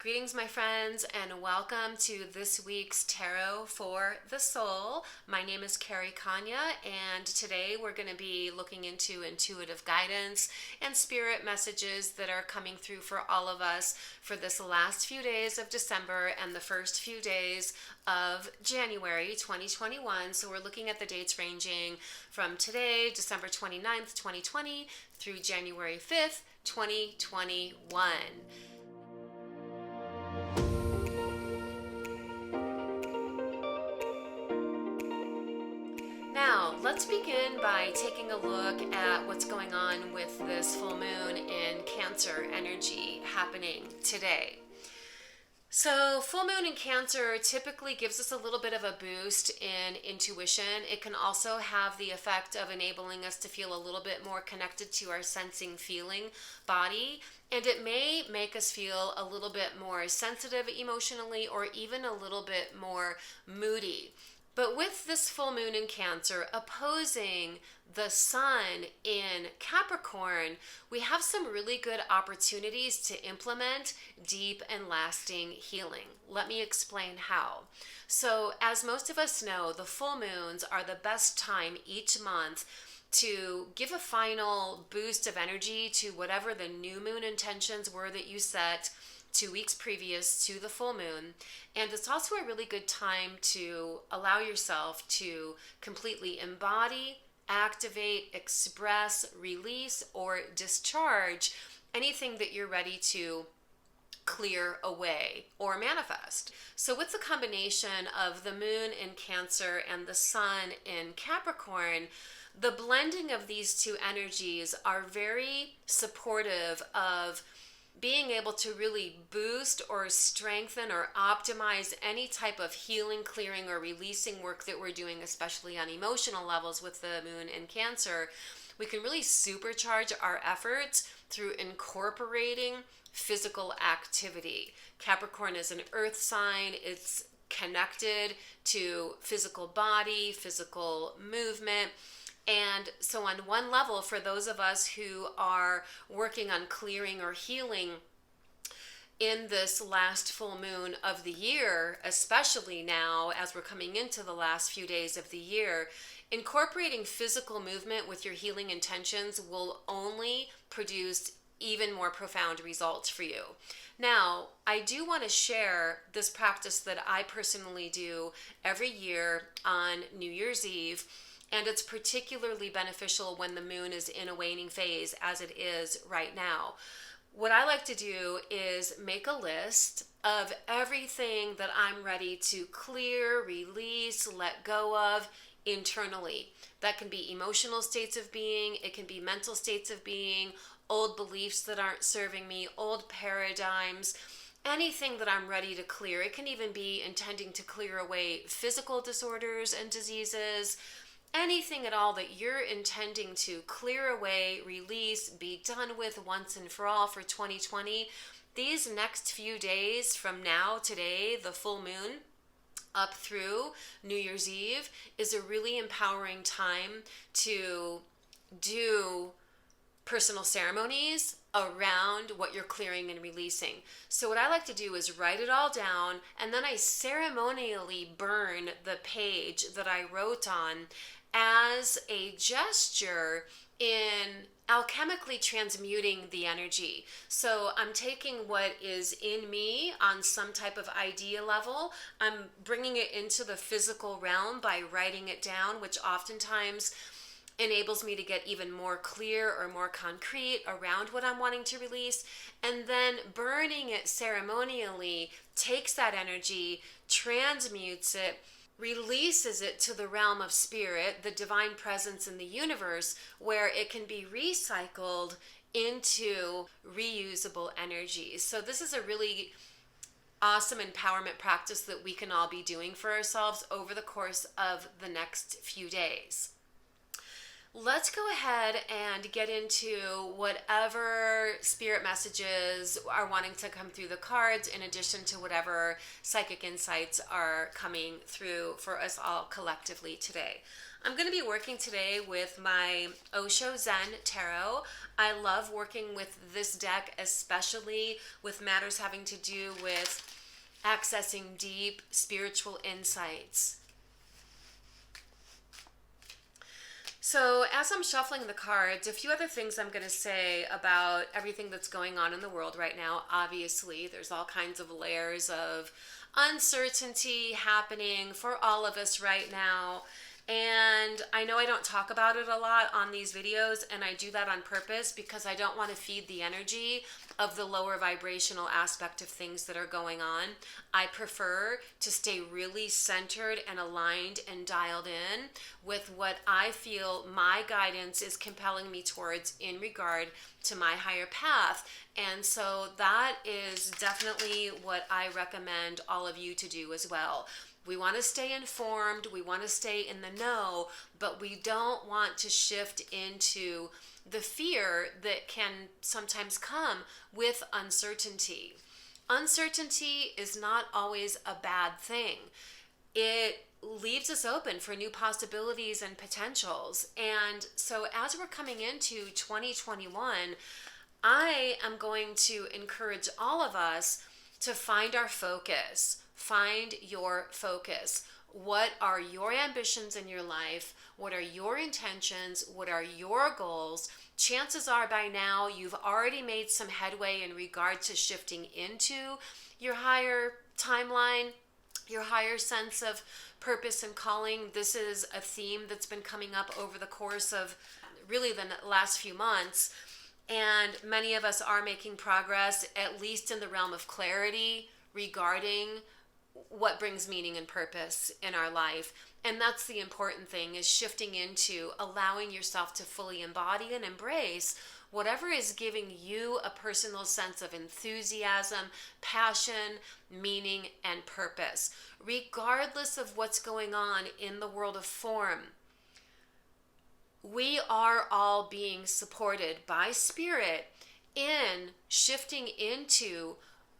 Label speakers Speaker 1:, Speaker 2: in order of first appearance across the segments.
Speaker 1: Greetings, my friends, and welcome to this week's Tarot for the Soul. My name is Carrie Konyha, and today we're going to be looking into intuitive guidance and spirit messages that are coming through for all of us for this last few days of December and the first few days of January 2021. So we're looking at the dates ranging from today, December 29th, 2020, through January 5th, 2021. Now, let's begin by taking a look at what's going on with this full moon in Cancer energy happening today. So, full moon in Cancer typically gives us a little bit of a boost in intuition. It can also have the effect of enabling us to feel a little bit more connected to our sensing, feeling body. And it may make us feel a little bit more sensitive emotionally or even a little bit more moody. But with this full moon in Cancer opposing the sun in Capricorn, we have some really good opportunities to implement deep and lasting healing. Let me explain how. So, as most of us know, the full moons are the best time each month to give a final boost of energy to whatever the new moon intentions were that you set 2 weeks previous to the full moon. And it's also a really good time to allow yourself to completely embody, activate, express, release, or discharge anything that you're ready to clear away or manifest. So with the combination of the moon in Cancer and the sun in Capricorn, the blending of these two energies are very supportive of being able to really boost or strengthen or optimize any type of healing, clearing, or releasing work that we're doing, especially on emotional levels with the moon in Cancer. We can really supercharge our efforts through incorporating physical activity. Capricorn is an earth sign. It's connected to physical body, physical movement. And so on one level, for those of us who are working on clearing or healing in this last full moon of the year, especially now as we're coming into the last few days of the year, incorporating physical movement with your healing intentions will only produce even more profound results for you. Now, I do want to share this practice that I personally do every year on New Year's Eve. And it's particularly beneficial when the moon is in a waning phase, as it is right now. What I like to do is make a list of everything that I'm ready to clear, release, let go of internally. That can be emotional states of being, it can be mental states of being, old beliefs that aren't serving me, old paradigms, anything that I'm ready to clear. It can even be intending to clear away physical disorders and diseases. Anything at all that you're intending to clear away, release, be done with once and for all for 2020, these next few days from now, today, the full moon, up through New Year's Eve, is a really empowering time to do personal ceremonies around what you're clearing and releasing. So what I like to do is write it all down, and then I ceremonially burn the page that I wrote on as a gesture in alchemically transmuting the energy. So I'm taking what is in me on some type of idea level, I'm bringing it into the physical realm by writing it down, which oftentimes enables me to get even more clear or more concrete around what I'm wanting to release. And then burning it ceremonially takes that energy, transmutes it, releases it to the realm of spirit, the divine presence in the universe, where it can be recycled into reusable energy. So this is a really awesome empowerment practice that we can all be doing for ourselves over the course of the next few days. Let's go ahead and get into whatever spirit messages are wanting to come through the cards, in addition to whatever psychic insights are coming through for us all collectively today. I'm going to be working today with my Osho Zen Tarot. I love working with this deck, especially with matters having to do with accessing deep spiritual insights. So as I'm shuffling the cards, a few other things I'm going to say about everything that's going on in the world right now. Obviously, there's all kinds of layers of uncertainty happening for all of us right now. And I know I don't talk about it a lot on these videos, and I do that on purpose because I don't want to feed the energy of the lower vibrational aspect of things that are going on. I prefer to stay really centered and aligned and dialed in with what I feel my guidance is compelling me towards in regard to my higher path. And so that is definitely what I recommend all of you to do as well. We want to stay informed, we want to stay in the know, but we don't want to shift into the fear that can sometimes come with uncertainty. Uncertainty is not always a bad thing. It leaves us open for new possibilities and potentials. And so as we're coming into 2021, I am going to encourage all of us to find our focus. Find your focus. What are your ambitions in your life? What are your intentions? What are your goals? Chances are by now you've already made some headway in regard to shifting into your higher timeline, your higher sense of purpose and calling. This is a theme that's been coming up over the course of really the last few months. And many of us are making progress, at least in the realm of clarity regarding what brings meaning and purpose in our life. And that's the important thing, is shifting into allowing yourself to fully embody and embrace whatever is giving you a personal sense of enthusiasm, passion, meaning, and purpose, regardless of what's going on in the world of form. We are all being supported by Spirit in shifting into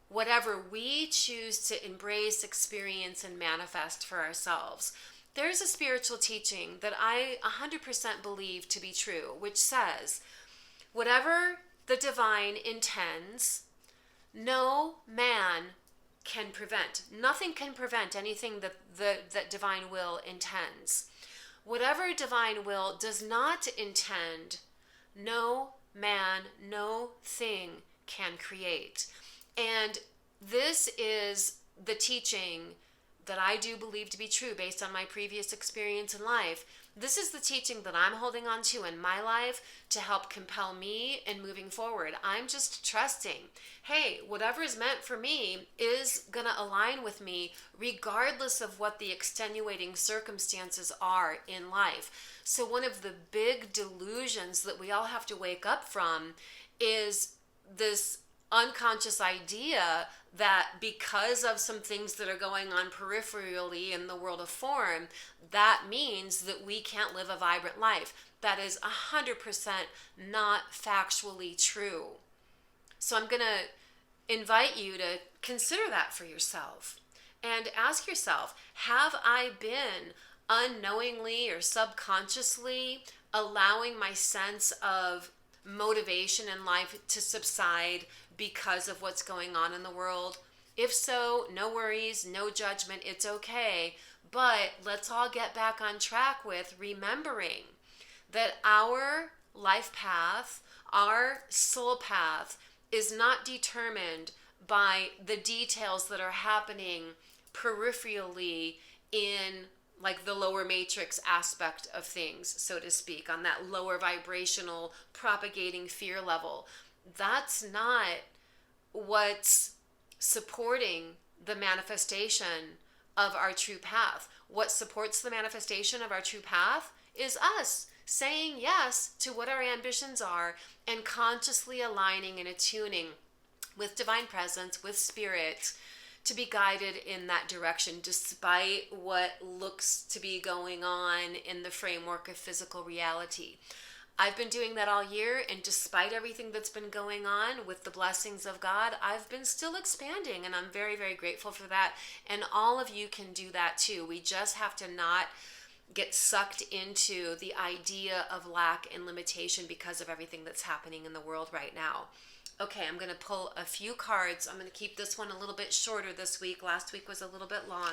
Speaker 1: whatever we choose to embrace, experience, and manifest for ourselves. There's a spiritual teaching that I 100% believe to be true, which says, whatever the divine intends, no man can prevent. Nothing can prevent anything that divine will intends. Whatever divine will does not intend, no man, no thing can create. And this is the teaching that I do believe to be true based on my previous experience in life. This is the teaching that I'm holding on to in my life to help compel me in moving forward. I'm just trusting, hey, whatever is meant for me is going to align with me regardless of what the extenuating circumstances are in life. So one of the big delusions that we all have to wake up from is this unconscious idea that because of some things that are going on peripherally in the world of form, that means that we can't live a vibrant life. That is 100% not factually true. So I'm going to invite you to consider that for yourself and ask yourself, have I been unknowingly or subconsciously allowing my sense of motivation in life to subside because of what's going on in the world? If so, no worries, no judgment, it's okay. But let's all get back on track with remembering that our life path, our soul path, is not determined by the details that are happening peripherally in like the lower matrix aspect of things, so to speak, on that lower vibrational propagating fear level. That's not what's supporting the manifestation of our true path. What supports the manifestation of our true path is us saying yes to what our ambitions are and consciously aligning and attuning with divine presence, with Spirit, to be guided in that direction despite what looks to be going on in the framework of physical reality. I've been doing that all year, and despite everything that's been going on, with the blessings of God, I've been still expanding, and I'm very, very grateful for that. And all of you can do that too. We just have to not get sucked into the idea of lack and limitation because of everything that's happening in the world right now. Okay, I'm going to pull a few cards. I'm going to keep this one a little bit shorter this week. Last week was a little bit long.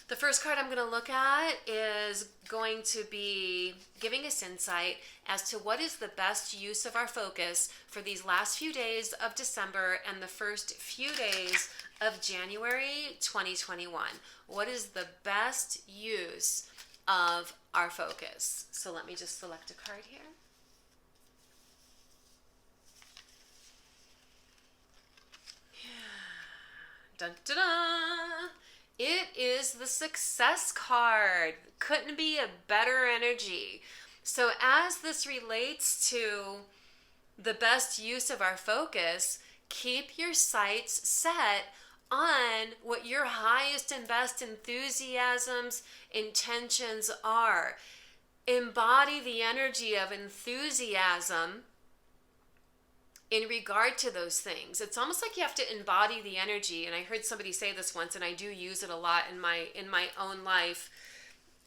Speaker 1: The first card I'm going to look at is going to be giving us insight as to what is the best use of our focus for these last few days of December and the first few days of January 2021. What is the best use of our focus? So let me just select a card here. Dun, dun, dun. It is the success card. Couldn't be a better energy. So as this relates to the best use of our focus, keep your sights set on what your highest and best enthusiasms, intentions are. Embody the energy of enthusiasm in regard to those things. It's almost like you have to embody the energy. And I heard somebody say this once, and I do use it a lot in my own life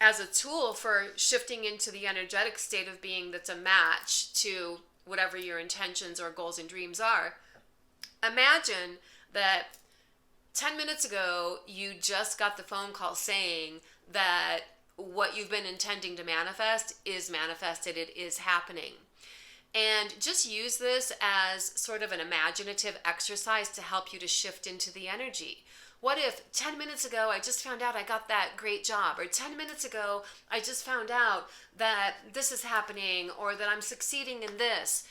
Speaker 1: as a tool for shifting into the energetic state of being that's a match to whatever your intentions or goals and dreams are. Imagine that 10 minutes ago, you just got the phone call saying that what you've been intending to manifest is manifested. It is happening. And just use this as sort of an imaginative exercise to help you to shift into the energy. What if 10 minutes ago I just found out I got that great job, or 10 minutes ago I just found out that this is happening, or that I'm succeeding in this?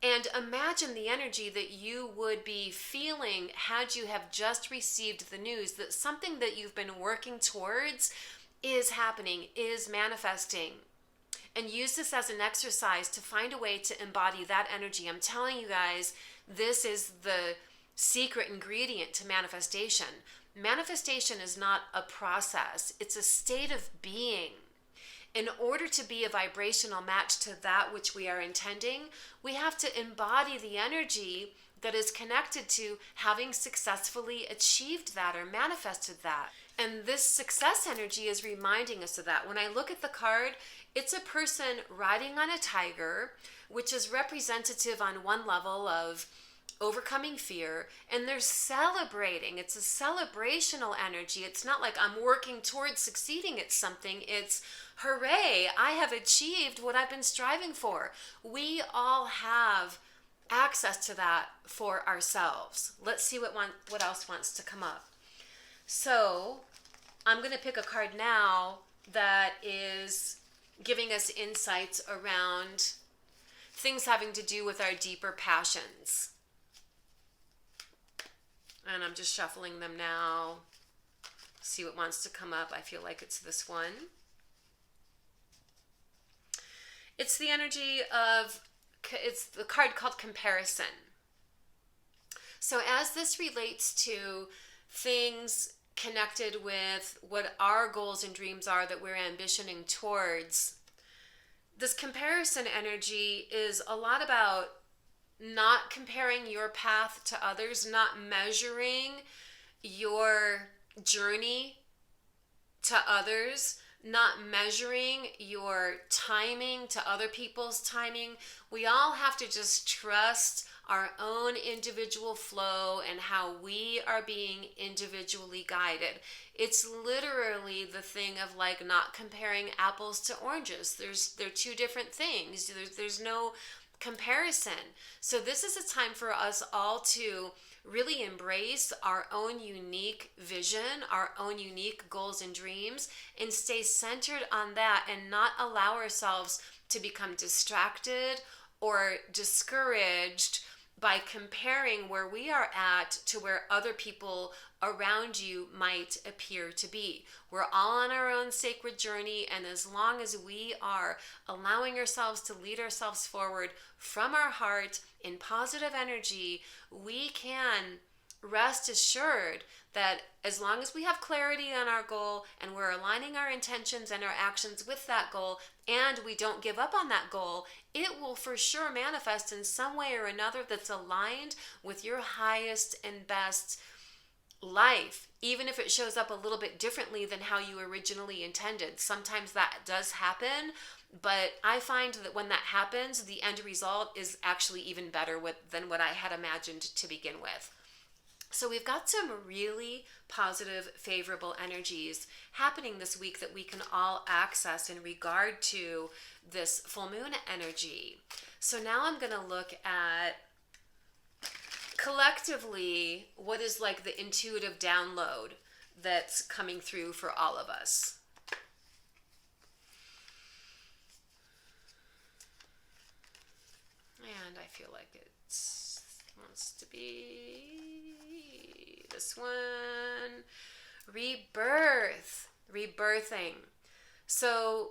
Speaker 1: And imagine the energy that you would be feeling had you have just received the news that something that you've been working towards is happening, is manifesting. And use this as an exercise to find a way to embody that energy. I'm telling you guys, this is the secret ingredient to manifestation. Manifestation is not a process. It's a state of being. In order to be a vibrational match to that which we are intending, we have to embody the energy that is connected to having successfully achieved that or manifested that. And this success energy is reminding us of that. When I look at the card, it's a person riding on a tiger, which is representative on one level of overcoming fear, and they're celebrating. It's a celebrational energy. It's not like I'm working towards succeeding at something. It's, hooray, I have achieved what I've been striving for. We all have access to that for ourselves. Let's see what else wants to come up. So I'm going to pick a card now that is giving us insights around things having to do with our deeper passions. And I'm just shuffling them now. See what wants to come up. I feel like it's this one. It's the energy of, it's the card called comparison. So as this relates to things connected with what our goals and dreams are that we're ambitioning towards, this comparison energy is a lot about not comparing your path to others, not measuring your journey to others, not measuring your timing to other people's timing. We all have to just trust our own individual flow and how we are being individually guided. It's literally the thing of like not comparing apples to oranges. They're two different things. There's no comparison. So this is a time for us all to really embrace our own unique vision, our own unique goals and dreams, and stay centered on that and not allow ourselves to become distracted or discouraged by comparing where we are at to where other people around you might appear to be. We're all on our own sacred journey, and as long as we are allowing ourselves to lead ourselves forward from our heart in positive energy, we can rest assured that as long as we have clarity on our goal and we're aligning our intentions and our actions with that goal, and we don't give up on that goal, it will for sure manifest in some way or another that's aligned with your highest and best life, even if it shows up a little bit differently than how you originally intended. Sometimes that does happen, but I find that when that happens, the end result is actually even better than what I had imagined to begin with. So we've got some really positive, favorable energies happening this week that we can all access in regard to this full moon energy. So now I'm going to look at collectively what is like the intuitive download that's coming through for all of us. And I feel like it wants to be this one. Rebirth. Rebirthing. So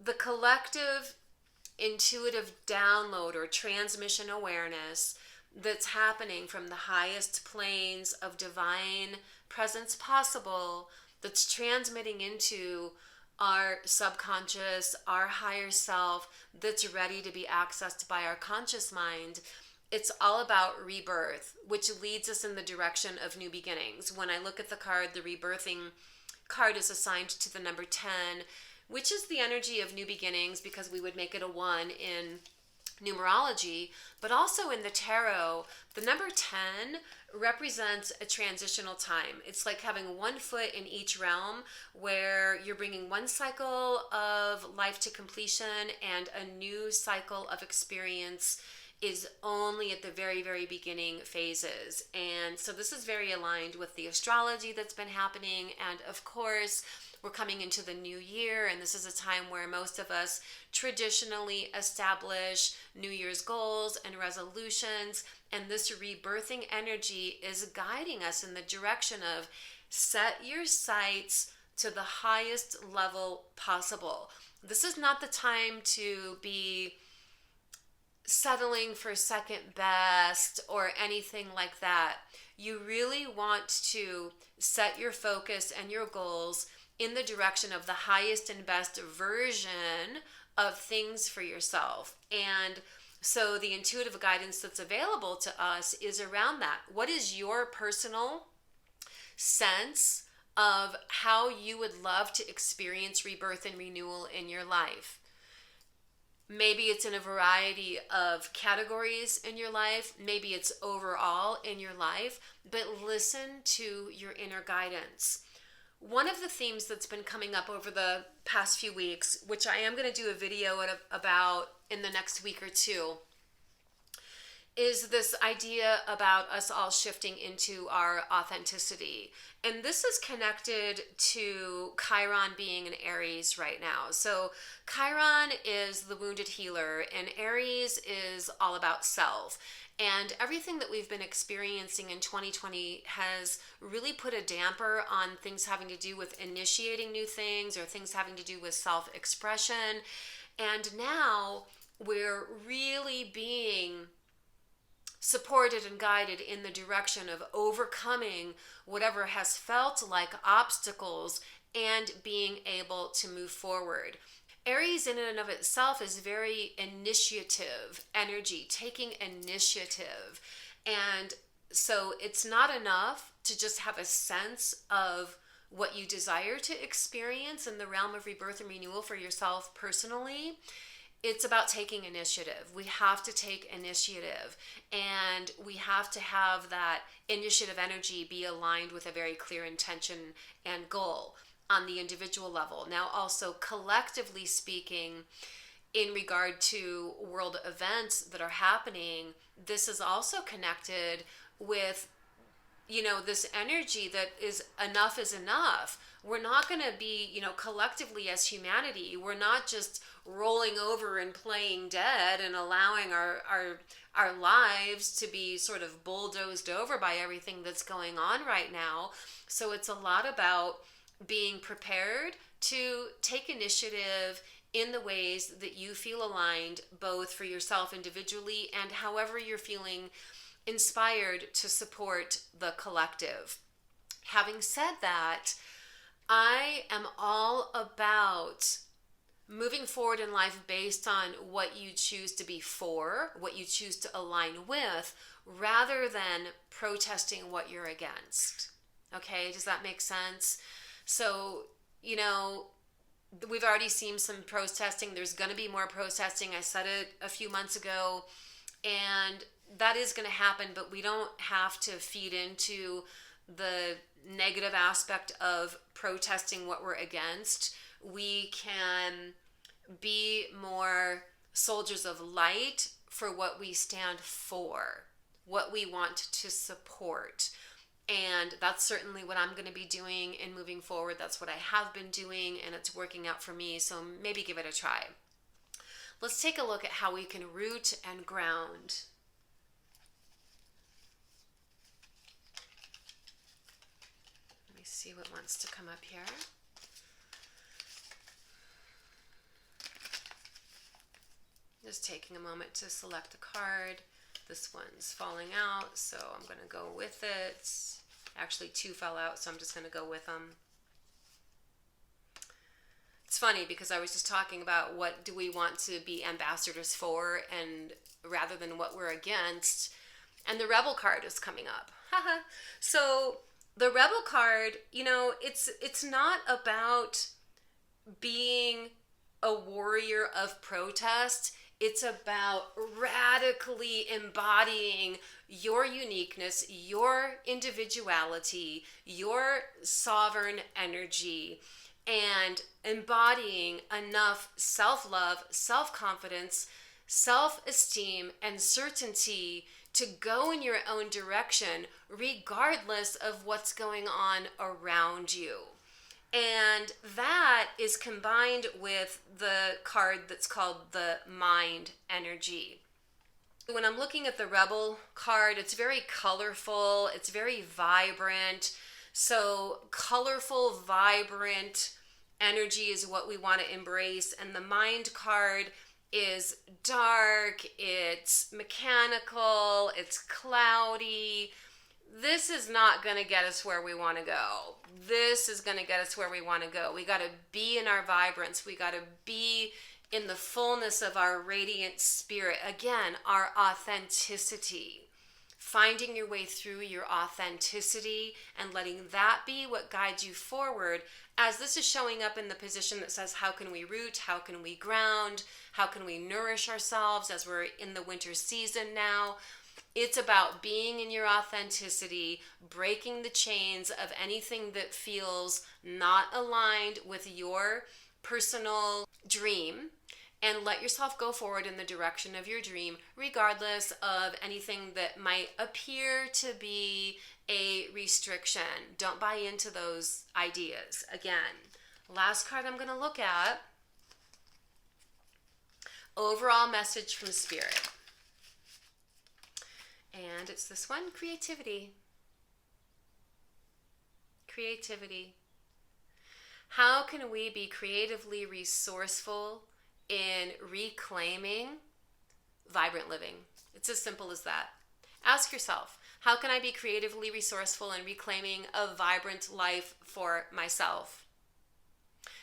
Speaker 1: the collective intuitive download or transmission awareness that's happening from the highest planes of divine presence possible, that's transmitting into our subconscious, our higher self, that's ready to be accessed by our conscious mind. It's all about rebirth, which leads us in the direction of new beginnings. When I look at the card, the rebirthing card is assigned to the number 10, which is the energy of new beginnings, because we would make it a 1 in numerology, but also in the tarot, the number 10 represents a transitional time. It's like having one foot in each realm, where you're bringing one cycle of life to completion and a new cycle of experience is only at the very, very beginning phases. And so this is very aligned with the astrology that's been happening. And of course, we're coming into the new year, and this is a time where most of us traditionally establish New Year's goals and resolutions, and this rebirthing energy is guiding us in the direction of set your sights to the highest level possible. This is not the time to be settling for second best or anything like that. You really want to set your focus and your goals in the direction of the highest and best version of things for yourself. And so the intuitive guidance that's available to us is around that. What is your personal sense of how you would love to experience rebirth and renewal in your life? Maybe it's in a variety of categories in your life. Maybe it's overall in your life, but listen to your inner guidance. One of the themes that's been coming up over the past few weeks, which I am going to do a video about in the next week or two, is this idea about us all shifting into our authenticity. And this is connected to Chiron being in Aries right now. So Chiron is the wounded healer, and Aries is all about self. And everything that we've been experiencing in 2020 has really put a damper on things having to do with initiating new things or things having to do with self-expression. And now we're really being supported and guided in the direction of overcoming whatever has felt like obstacles and being able to move forward. Aries in and of itself is very initiative energy, taking initiative. And so it's not enough to just have a sense of what you desire to experience in the realm of rebirth and renewal for yourself personally. It's about taking initiative. We have to take initiative, and we have to have that initiative energy be aligned with a very clear intention and goal on the individual level. Now, also collectively speaking, in regard to world events that are happening, this is also connected with, this energy that is enough is enough. We're not going to be, collectively as humanity, we're not just rolling over and playing dead and allowing our lives to be sort of bulldozed over by everything that's going on right now. So it's a lot about being prepared to take initiative in the ways that you feel aligned, both for yourself individually and however you're feeling inspired to support the collective. Having said that, I am all about moving forward in life based on what you choose to be for, what you choose to align with, rather than protesting what you're against. Okay, does that make sense? So, you know, we've already seen some protesting. There's going to be more protesting. I said it a few months ago, and that is going to happen, but we don't have to feed into the negative aspect of protesting what we're against. We can be more soldiers of light for what we stand for, what we want to support. And that's certainly what I'm going to be doing and moving forward. That's what I have been doing, and it's working out for me. So maybe give it a try. Let's take a look at how we can root and ground. Let me see what wants to come up here. Just taking a moment to select a card. This one's falling out, so I'm going to go with it. Actually, 2 fell out, so I'm just going to go with them. It's funny because I was just talking about what do we want to be ambassadors for, and rather than what we're against. And the Rebel card is coming up. So the Rebel card, you know, it's not about being a warrior of protest. It's about radically embodying your uniqueness, your individuality, your sovereign energy, and embodying enough self-love, self-confidence, self-esteem, and certainty to go in your own direction regardless of what's going on around you. And that is combined with the card that's called the Mind Energy. When I'm looking at the Rebel card, it's very colorful, it's very vibrant. So colorful, vibrant energy is what we want to embrace. And the Mind card is dark, it's mechanical, it's cloudy. This is not going to get us where we want to go. This is going to get us where we want to go. We got to be in our vibrance. We got to be in the fullness of our radiant spirit. Again, our authenticity. Finding your way through your authenticity and letting that be what guides you forward, as this is showing up in the position that says, how can we root? How can we ground? How can we nourish ourselves as we're in the winter season now? It's about being in your authenticity, breaking the chains of anything that feels not aligned with your personal dream, and let yourself go forward in the direction of your dream, regardless of anything that might appear to be a restriction. Don't buy into those ideas. Again, last card I'm going to look at, overall message from Spirit. And it's this one, creativity. Creativity. How can we be creatively resourceful in reclaiming vibrant living? It's as simple as that. Ask yourself, how can I be creatively resourceful in reclaiming a vibrant life for myself?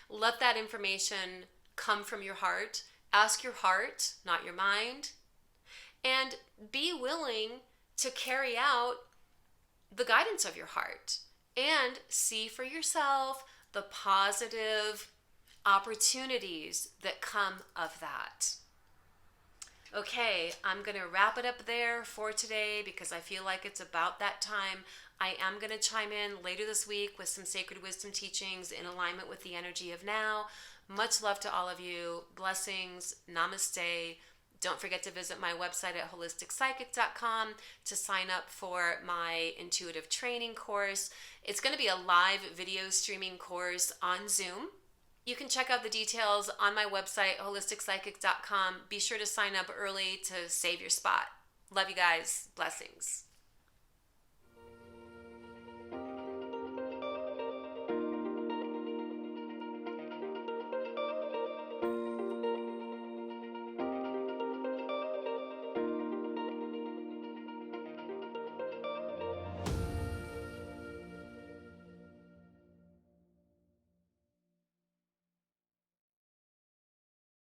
Speaker 1: Let that information come from your heart. Ask your heart, not your mind. And be willing to carry out the guidance of your heart and see for yourself the positive opportunities that come of that. Okay, I'm going to wrap it up there for today because I feel like it's about that time. I am going to chime in later this week with some sacred wisdom teachings in alignment with the energy of now. Much love to all of you. Blessings. Namaste. Don't forget to visit my website at holisticspsychic.com to sign up for my intuitive training course. It's going to be a live video streaming course on Zoom. You can check out the details on my website, holisticspsychic.com. Be sure to sign up early to save your spot. Love you guys. Blessings.